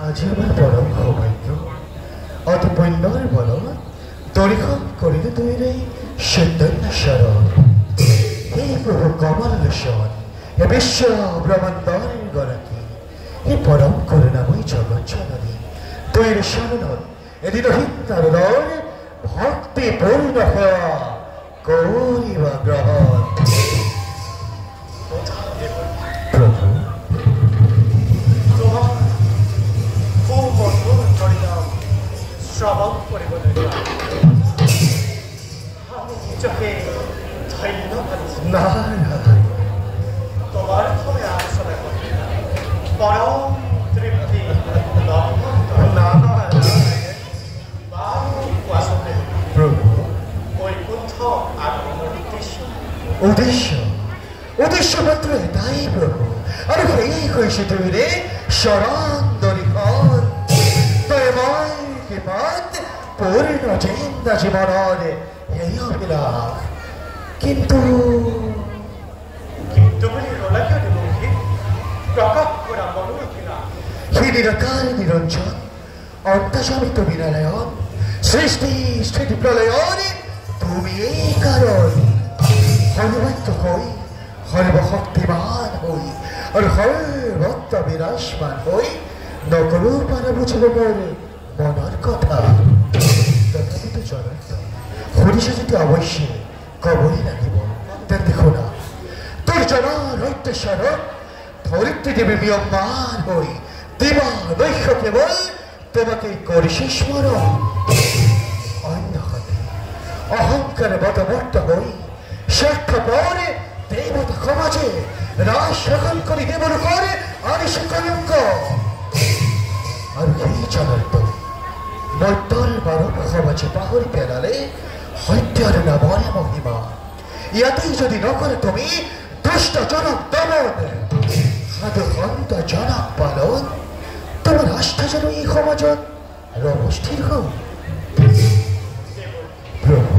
आज আমার পরম সৌভাগ্য অত পুণ্যর বল দরিখন করিলে তুই রে চৈতন্য শরণ হে প্রভু কমল লোচন হে বিশ্ব ব্রহ্মাণ্ডর গৰাকী হে পৰম কৰুণাময় জগৎ জননী তুই শৰণ এদিন হিতাৰ ভক্তি পূৰ্ণ সেৱা কৰিবা গ্ৰহণ প্ৰভু শ্ৰবণ কৰিবলৈ আমি নিজকে ধন্যবাদ তোমাৰ সঙ্গে আলোচনা কৰি পৰম তৃপ্তি প্ৰভু বৈকুণ্ঠ আগমনৰ উদ্দেশ্য উদ্দেশ্য মাত্র এটাই প্রভু আর সেই কৈছে তুমি রে শরণ দরিখন প্রেময় কৃপাত পূর্ণ চিন্তা জীবনের এই অভিলাষ কিন্তু বুলি ৰলাকিয় দেৱী প্ৰকাশ কৰা মনোৰথিলা সেই নিৰাকাৰ নিৰঞ্জন অন্তঃসমিত বিনারায়ণ সৃষ্টি স্থিতি প্রলয়ন তুমি এই কারণ হনুমন্ত হই সর্বশক্তিমান হই আর সর্বত্র বিরাজমান হই নকলো পারা বুঝিব মোর মনের কথা তথাপি তো জনার্দ শুনিছ যদি অবশ্যই কবই লাগিব তেন্তে শুনা তোর জনার ধরিত্রী দেবী বিয়মান হই দিবা নৈশ কেবল তোমাকে করিছে স্মরণ অন্যহাতে অহংকারে বদবর্ত হই স্বার্থপরে দেবতা সমাজে রাজ শাসন করি দেবর করে আনিস কলঙ্ক আর এই জনার্দ মৈত্তর বারো সমাজে পাহরি পেলালে হত্যার নামরে মহিমা ইয়াতেই যদি নকরে তুমি দুষ্ট জনক দমন সাধুসন্ত জনক পালন তোমার আস্থা যেন এই সমাজত রবস্থির হোক প্রভু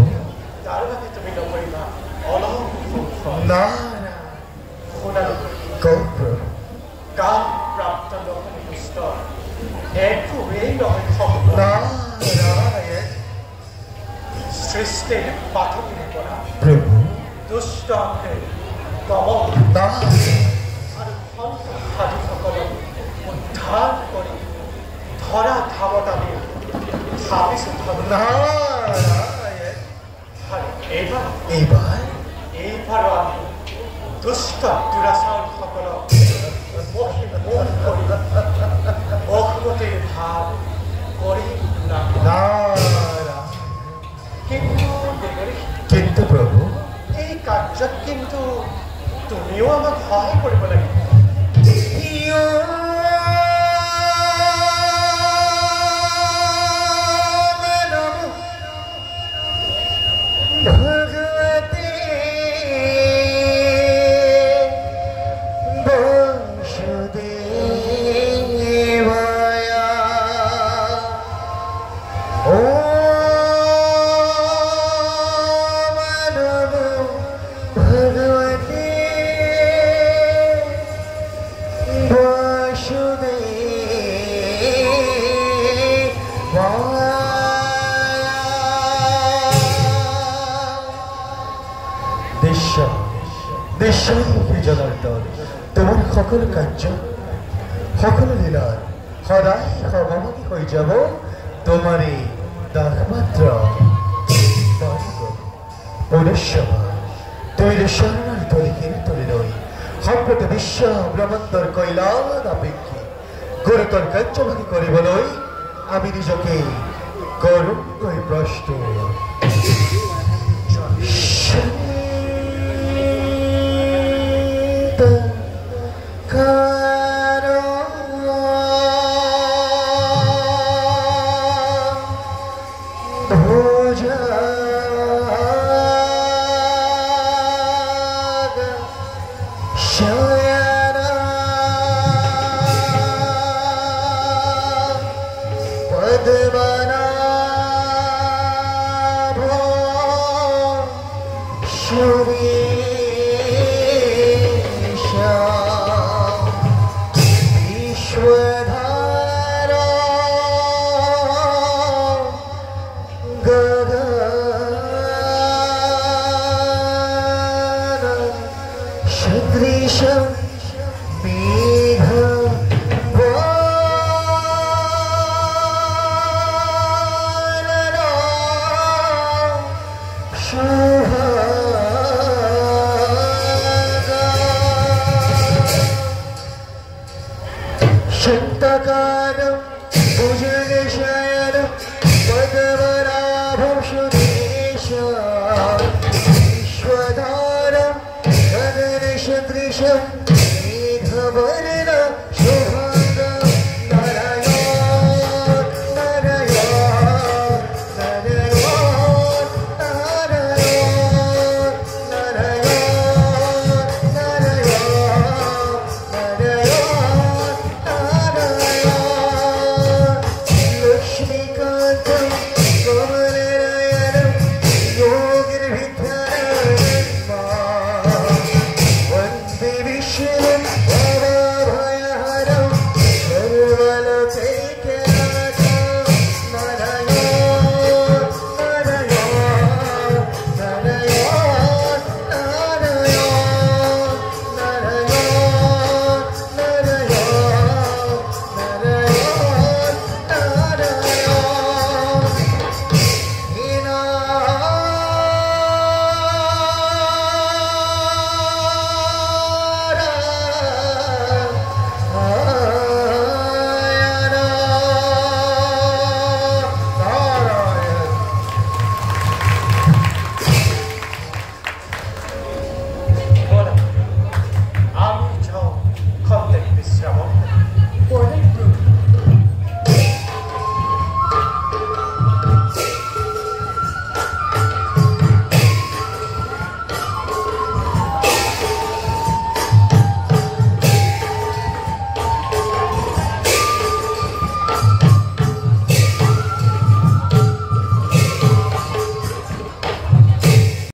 তাৰ বাবে তুমি নকৰিবা অলপ না শুনা কৌ প্ৰভু কাম প্ৰাপ্ত নহয় দুষ্ট একোৱেই নহয় সম্ভৱ নাৰায়ণ সৃষ্টিৰ পাথনিৰ পৰা প্ৰভু দুষ্ট কমল নাৰায়ণ আৰু সন্ত সাধুসকলক উদ্ধাৰ কৰি ধৰা ধামত আমি ভাবিছোঁ নাৰায়ণ আৰু এইবাৰ এইবাৰো আমি দুষ্ট দুৰাচাৰসকলক মোহ কৰি অসুমতিৰ ভাৱ কৰি নাৰায়ণ কিন্তু দেৱৰী কিন্তু প্ৰভু এই কাৰ্যত কিন্তু তুমিও আমাক সহায় কৰিব লাগিব ভগবতী বসুদেবায়া ও মানব ভগবতী নিশ্চয় জনার্দন তোমার সকল কার্য সকল লীলার সদায় সভামী হয়ে যাব তোমারই দাসমাত্র পুনঃসভা তুমি শরণার তরিকের তরি রই সম্প্রতি বিশ্ব ব্রহ্মাণ্ডর কৈলাস আপেক্ষী গুরুতর কার্যভাগী করিবলৈ আমি নিজকে করুণকৈ প্রস্তুত Shayana शन्तकानं भुजगशयनं पद्मनाभं सुरेशं विश्वधारं गगनसदृशं